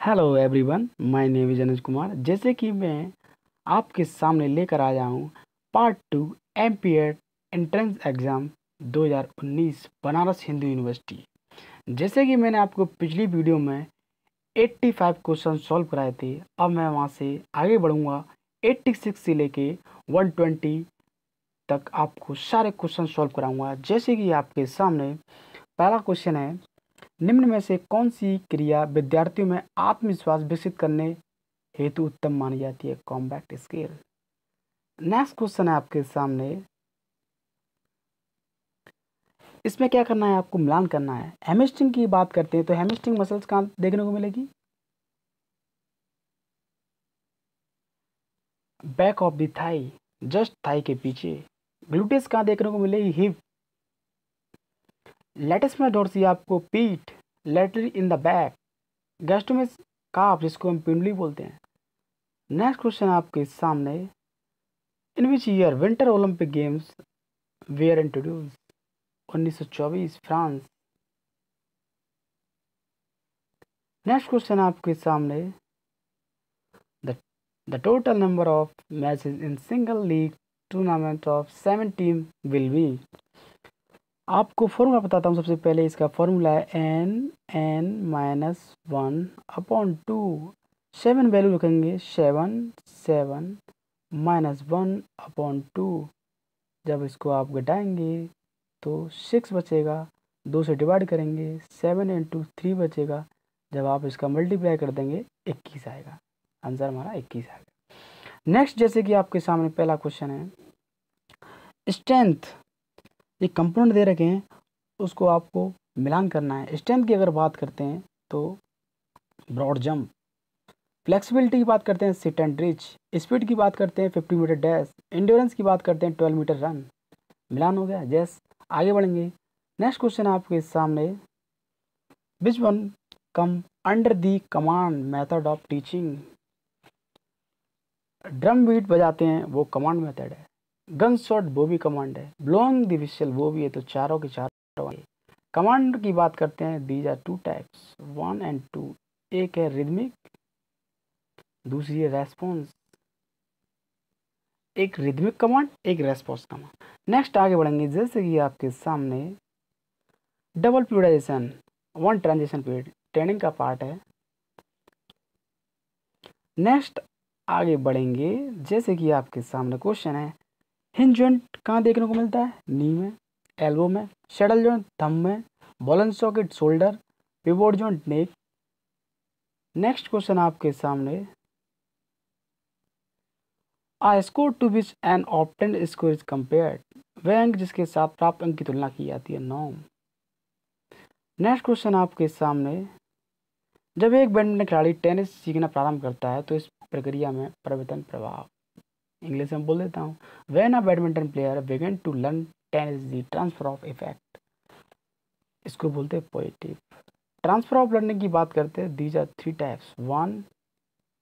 Hello everyone, my name is Anuj Kumar. जैसे कि मैं आपके सामने लेकर आया हूँ part 2 MPEd entrance exam 2019 Banaras Hindu University. जैसे कि मैंने आपको पिछली वीडियो में 85 क्वेश्चन सॉल्व कराए थे, अब मैं वहाँ से आगे बढ़ूँगा 86 से लेके 120 तक आपको सारे क्वेश्चन सॉल्व कराऊंगा। जैसे कि आपके सामने पहला क्वेश्चन है, निम्न में से कौन सी क्रिया विद्यार्थियों में आत्मविश्वास विकसित करने हेतु उत्तम मानी जाती है? Combat skill. नेक्स्ट क्वेश्चन है आपके सामने, इसमें क्या करना है, आपको मिलान करना है। हैमस्ट्रिंग की बात करते हैं तो हैमस्ट्रिंग मसल्स कहाँ देखने को मिलेगी? Back of the thigh, just thigh के पीछे। ग्लूटेस कहाँ देखने को मिलेगी? हिप। लेटस डोर्सी आपको पीठ, लेटरी इन द बैक। गैस्ट्रोमेस काफ, जिसको हम पिंडली बोलते हैं। नेक्स्ट क्वेश्चन आपके सामने, in which year winter Olympic games were introduce? 1924, France. Next question आपके सामने, the total number of matches in single league tournament of 7 team will be? आपको फॉर्मूला बताता हूँ। सबसे पहले इसका फॉर्मूला है n(n-1/2). 7 वैल्यू रखेंगे, 7 -1/2। जब इसको आप घटाएंगे तो 6 बचेगा, 2 से डिवाइड करेंगे, 7 × 3 बचेगा। जब आप इसका मल्टीप्लाई कर देंगे 21 आएगा। आंसर हमारा 21 आएगा। नेक्स्ट, जैसे कि आपके सामने पहला क्वेश्चन है, स्ट्रेंथ, ये कंपोनेंट दे रखे हैं, उसको आपको मिलान करना है। स्ट्रेंथ की अगर बात करते हैं तो ब्रॉड जंप। फ्लेक्सिबिलिटी की बात करते हैं सिट एंड रिच। स्पीड की बात करते हैं 50 मीटर डैश। इंड्योरेंस की बात करते हैं 12 मीटर रन। मिलान हो गया। जैस आगे बढ़ेंगे। नेक्स्ट क्वेश्चन आपके सामने, which one come under the command method of teaching? Drum beat बजाते हैं, वो कमांड मेथड है। गन शॉट, वो भी कमांड है। ब्लोइंग द विशल, वो भी है। तो चारों के चारों कमांड की बात करते हैं। These are 2 types, 1 and 2। एक है रिदमिक, दूसरी है रेस्पॉन्स। एक रिदमिक कमांड, एक रेस्पॉन्स कमांड। नेक्स्ट आगे बढ़ेंगे। जैसे कि आपके सामने double periodisation, 1 transition period training का पार्ट है। नेक्स्ट आगे बढ़ेंगे। जैसे कि आपके सामने क्वेश्चन है, हिंज जॉइंट कहाँ देखने को मिलता है? नी में, एल्बो में। शटल जॉइंट थंब में। Ball and socket shoulder. Pivot joint neck. Next question आपके सामने, a score to which an obtained score is compared? वह अंक जिसके साथ प्राप्त अंक की तुलना की जाती है, नॉर्म। नेक्स्ट क्वेश्चन आपके सामने, जब एक बैडमिंटन खिलाड़ी टेनिस सीखना प्रारंभ करता है तो इस प्रक्रिया में परिवर्तन प्रभाव, इंग्लिश में बोल देता हूँ, when a badminton player begin to learn tennis the transfer of effect, इसको बोलते हैं पॉजिटिव। ट्रांसफर ऑफ लर्निंग की बात करते हैं। These are 3 types, 1,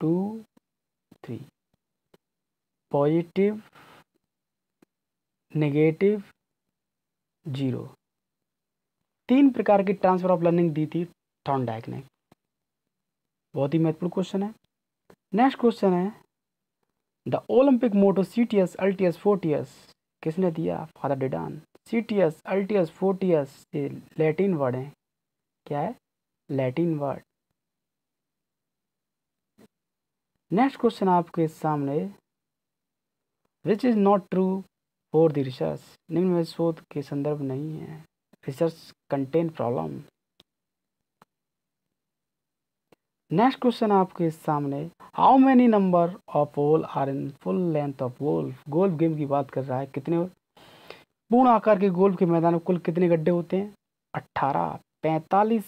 2, 3। Positive, negative, 0। 3 प्रकार की ट्रांसफर ऑफ लर्निंग दी थी थॉर्नडाइक ने। बहुत ही महत्वपूर्ण क्वेश्चन है। नेक्स्ट क्वेश्चन है, the Olympic motto CTS Altius Fortius किसने दिया? Father Didon. CTS Altius Fortius ये लैटिन वर्ड है। क्या है? Latin word. नेक्स्ट क्वेश्चन आपके सामने, which is not true for the research? निम्न में शोध के संदर्भ नहीं है। Research contain problem. Next question आपके सामने, how many number of hole are in full length of golf? Golf game की बात कर रहा है। कितने पूर्ण आकार के गोल्फ के मैदान में कुल कितने गड्ढे होते हैं? 18। 45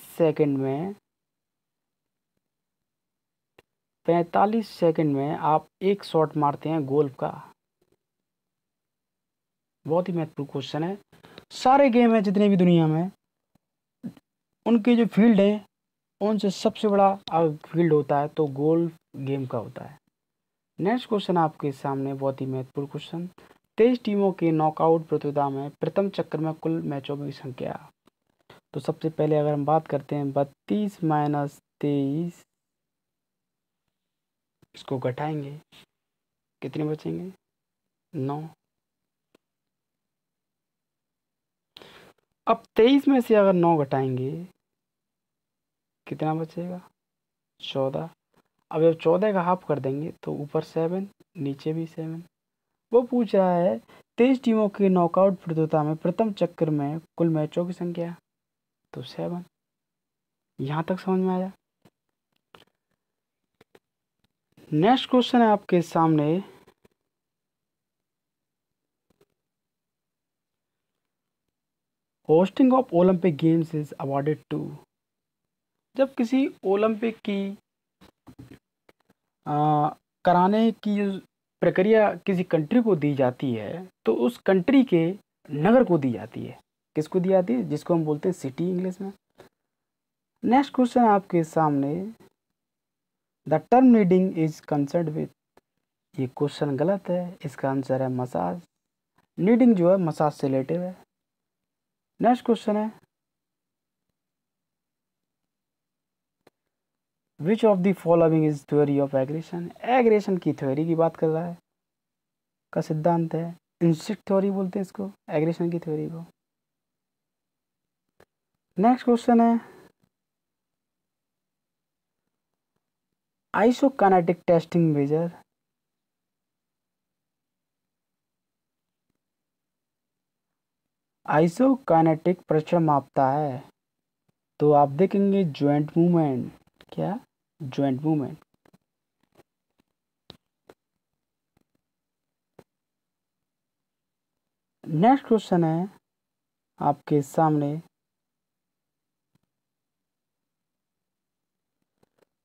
सेकंड में आप एक शॉट मारते हैं गोल्फ का। बहुत ही महत्वपूर्ण क्वेश्चन है। सारे गेम है जितने भी दुनिया में, उनके जो फील्ड है उनसे सबसे बड़ा फील्ड होता है तो गोल्फ गेम का होता है। नेक्स्ट क्वेश्चन आपके सामने, बहुत ही महत्वपूर्ण क्वेश्चन, 23 टीमों के नॉकआउट प्रतियोगिता में प्रथम चक्र में कुल मैचों की संख्या। तो सबसे पहले अगर हम बात करते हैं 32 - 23 इसको घटाएंगे, कितने बचेंगे? 9। अब 23 में से अगर 9 घटाएंगे कितना बचेगा? 14। अब जब 14 का हाफ कर देंगे तो ऊपर 7, नीचे भी 7। वो पूछ रहा है 23 टीमों की नॉकआउट प्रतियोगिता में प्रथम चक्र में कुल मैचों की संख्या, तो 7। यहाँ तक समझ में आया? नेक्स्ट क्वेश्चन है आपके सामने, hosting of Olympic games is awarded to. जब किसी ओलंपिक की कराने की जो प्रक्रिया किसी कंट्री को दी जाती है तो उस कंट्री के नगर को दी जाती है। किसको दी जाती है? जिसको हम बोलते हैं सिटी इंग्लिश में। नेक्स्ट क्वेश्चन आपके सामने, the term kneading is concerned with. ये क्वेश्चन गलत है, इसका आंसर है मसाज। नीडिंग जो है मसाज से रिलेटिव है। नेक्स्ट क्वेश्चन है, which of the following is theory of aggression. Aggression की थ्योरी की बात कर रहा है, का सिद्धांत है। इंस्टिंक्ट थ्योरी बोलते हैं इसको, एग्रेशन की थ्योरी को। नेक्स्ट क्वेश्चन है, आइसोकाइनेटिक टेस्टिंग मेजर। आइसोकाइनेटिक परीक्षण मापता है, तो आप देखेंगे ज्वाइंट मूवमेंट। क्या? Joint movement. नेक्स्ट क्वेश्चन है आपके सामने,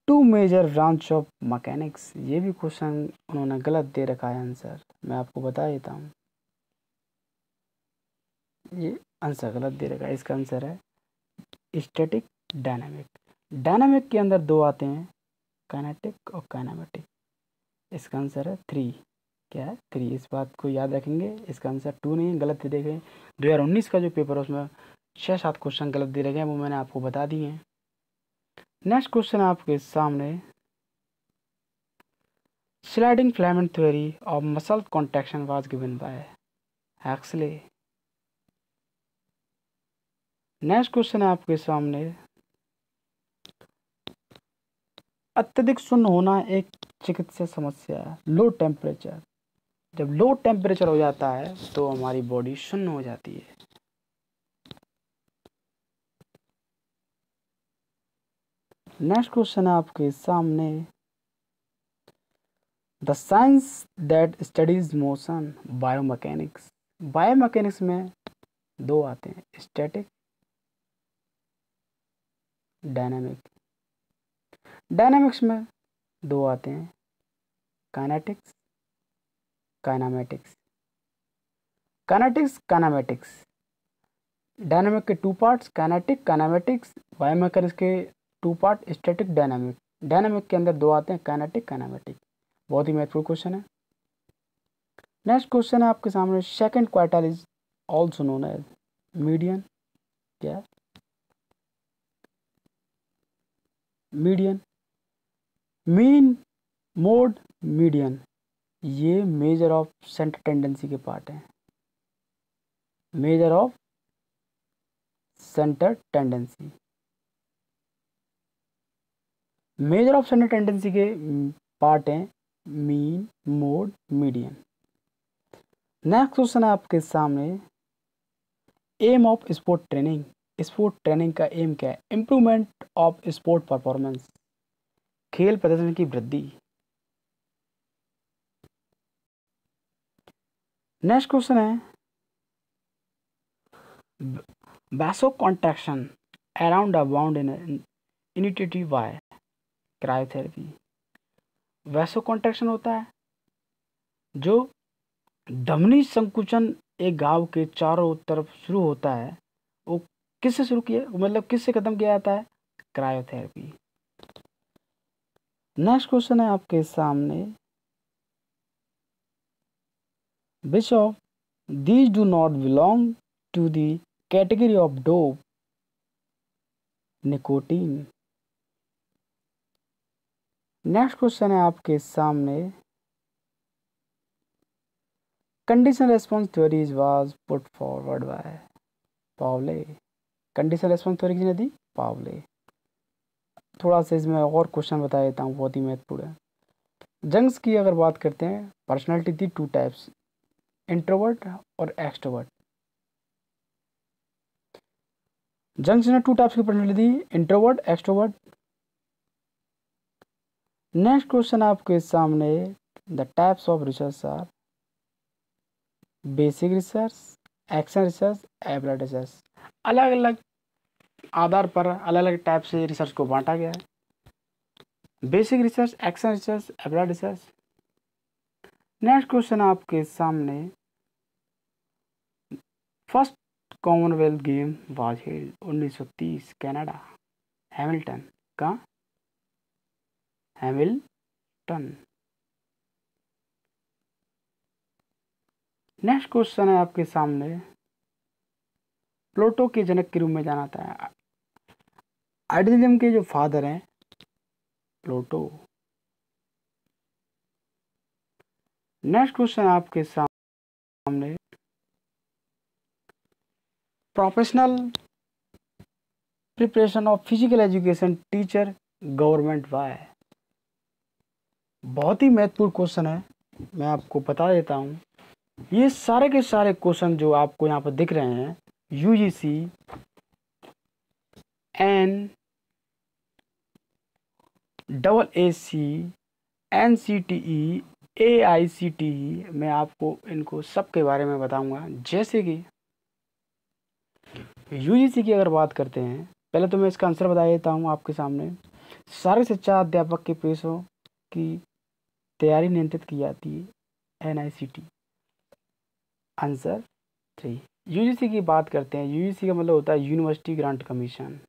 two major branch of mechanics. ये भी क्वेश्चन उन्होंने गलत दे रखा है आंसर, मैं आपको बता देता हूँ। ये आंसर गलत दे रखा है, इसका आंसर है स्टैटिक, डायनामिक। डायनामिक के अंदर 2 आते हैं, काइनेटिक और काइनेमेटिक। इसका आंसर है 3। क्या है? 3। इस बात को याद रखेंगे, इसका आंसर 2 नहीं है, गलत दे गए। 2019 का जो पेपर है उसमें 6-7 क्वेश्चन गलत दे रखे हैं, वो मैंने आपको बता दिए हैं। नेक्स्ट क्वेश्चन आपके सामने, sliding filament theory of muscle contraction was given by Huxley. Next question है आपके सामने, अत्यधिक शून्य होना एक चिकित्सा समस्या है, लो टेम्परेचर। जब लो टेम्परेचर हो जाता है तो हमारी बॉडी शून्य हो जाती है। नेक्स्ट क्वेश्चन है आपके सामने, the science that studies motion, biomechanics. Biomechanics में 2 आते हैं, स्टैटिक, डायनामिक। डायनामिक्स में 2 आते हैं, kinetics, kinematics. Kinetics, kinematics. Dynamic के 2 पार्ट्स, काइनेटिक, काइनामेटिक्स। बायोमैकेनिक्स के 2 पार्ट, स्टैटिक, डायनामिक। डायनामिक के अंदर 2 आते हैं, काइनेटिक, काइनामेटिक। बहुत ही महत्वपूर्ण क्वेश्चन है। नेक्स्ट क्वेश्चन है आपके सामने, second quartile is also known as median. क्या? Median, mean, mode, median. ये मेजर ऑफ सेंटर टेंडेंसी के पार्ट हैं। Measure of center tendency, measure of center tendency के पार्ट हैं mean, mode, median. Next question है आपके सामने, aim of sport training. Sport training का एम क्या है? इंप्रूवमेंट ऑफ स्पोर्ट परफॉर्मेंस, खेल प्रदर्शन की वृद्धि। नेक्स्ट क्वेश्चन है, vasoconstriction around a bound in initiative by cryotherapy. Vasoconstriction होता है जो धमनी संकुचन एक घाव के चारों तरफ शुरू होता है, वो किससे शुरू किया, मतलब किससे खत्म किया जाता है? क्रायोथेरेपी। नेक्स्ट क्वेश्चन है आपके सामने, which of these do not belong to the category of dope? Nicotine. Next question है आपके सामने, condition response theory was put forward by Pavlov. Condition response theory किसने दी? पावले। थोड़ा सा इसमें और क्वेश्चन बता देता हूँ, बहुत ही महत्वपूर्ण है। जंग्स की अगर बात करते हैं, पर्सनालिटी थी 2 टाइप्स, इंट्रोवर्ट और एक्सट्रोवर्ट। जंग्स ने 2 टाइप्स की पर्सनालिटी दी, इंट्रोवर्ट, एक्सट्रोवर्ट। नेक्स्ट क्वेश्चन आपके सामने, the types of research are basic research, action research, applied research. अलग अलग आधार पर अलग अलग टाइप से रिसर्च को बांटा गया है, basic research, action research, applied research. Next question आपके सामने, first Commonwealth game was held 1930 Canada, Hamilton. कहाँ? हैमिल्टन। नेक्स्ट क्वेश्चन है आपके सामने, प्लूटो के जनक के रूप में जाना जाता है, आइडियलिज्म के जो फादर हैं प्लूटो। नेक्स्ट क्वेश्चन आपके सामने, professional preparation of physical education teacher government वाई। बहुत ही महत्वपूर्ण क्वेश्चन है, मैं आपको बता देता हूँ। ये सारे के सारे क्वेश्चन जो आपको यहाँ पर दिख रहे हैं, यूजीसी, NAAC, NCTE, AICTE, मैं आपको इनको सब के बारे में बताऊंगा। जैसे कि यूजीसी की अगर बात करते हैं, पहले तो मैं इसका आंसर बता देता हूँ आपके सामने। सारे शिक्षा अध्यापक के पेशों की तैयारी नियंत्रित की जाती है, NICT। आंसर 3। यूजीसी की बात करते हैं, यूजीसी का मतलब होता है university grant commission.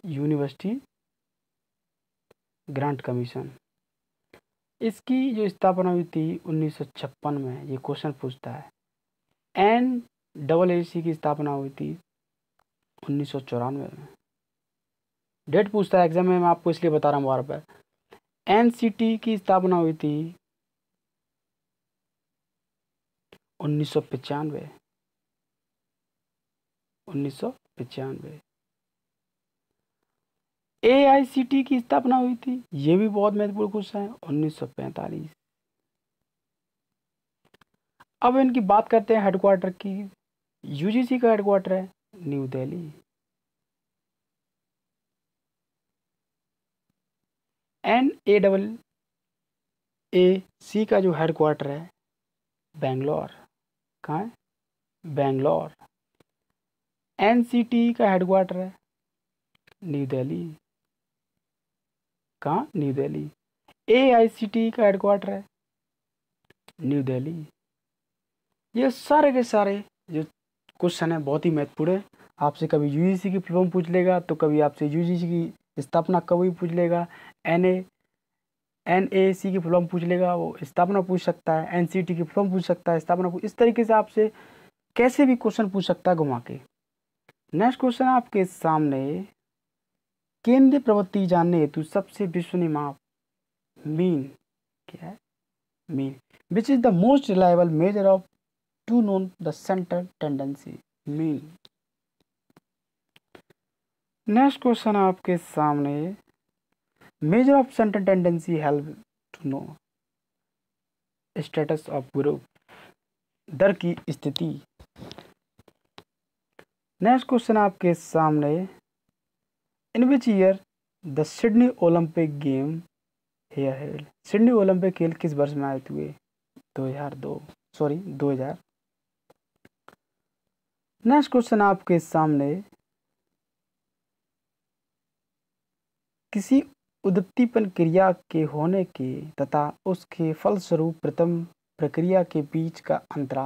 University grant commission, इसकी जो स्थापना हुई थी 1956 में, ये क्वेश्चन पूछता है। NAAC की स्थापना हुई थी 1994 में। डेट पूछता है एग्जाम में, मैं आपको इसलिए बता रहा हूँ बार बार। NCT की स्थापना हुई थी 1995। 1995। AICT की स्थापना हुई थी, ये भी बहुत महत्वपूर्ण क्वेश्चन है, 1945। अब इनकी बात करते हैं हेडक्वार्टर की। यूजीसी का हेडक्वार्टर है न्यू दिल्ली। NAAC का जो हेडक्वार्टर है बेंगलोर। कहाँ है? बेंगलोर। NCT का हेडक्वार्टर है न्यू दिल्ली। कहाँ? न्यू दिल्ली। AICT का हेडक्वार्टर है न्यू दिल्ली। ये सारे के सारे जो क्वेश्चन है बहुत ही महत्वपूर्ण है। आपसे कभी यूजीसी की फुल फॉर्म पूछ लेगा, तो कभी आपसे यूजीसी की स्थापना कभी पूछ लेगा, NAAC की फुल फॉर्म पूछ लेगा, वो स्थापना पूछ सकता है, NCT की फुल फॉर्म पूछ सकता है, स्थापना पूछ, इस तरीके से आपसे कैसे भी क्वेश्चन पूछ सकता है घुमा के। नेक्स्ट क्वेश्चन आपके सामने, केंद्रीय प्रवृत्ति जानने हेतु सबसे विश्वसनीय माप मीन क्या है? Mean, which is the most reliable measure of to known the central tendency. Mean. Next question आपके सामने, measure of central tendency help to know status of group, दर की स्थिति। नेक्स्ट क्वेश्चन आपके सामने, in which year the Sydney Olympic game were held. Sydney Olympic खेल किस वर्ष में आयोजित हुए? 2000। नेक्स्ट क्वेश्चन आपके सामने, किसी उद्दीपन क्रिया के होने के तथा उसके फलस्वरूप प्रथम प्रक्रिया के बीच का अंतराल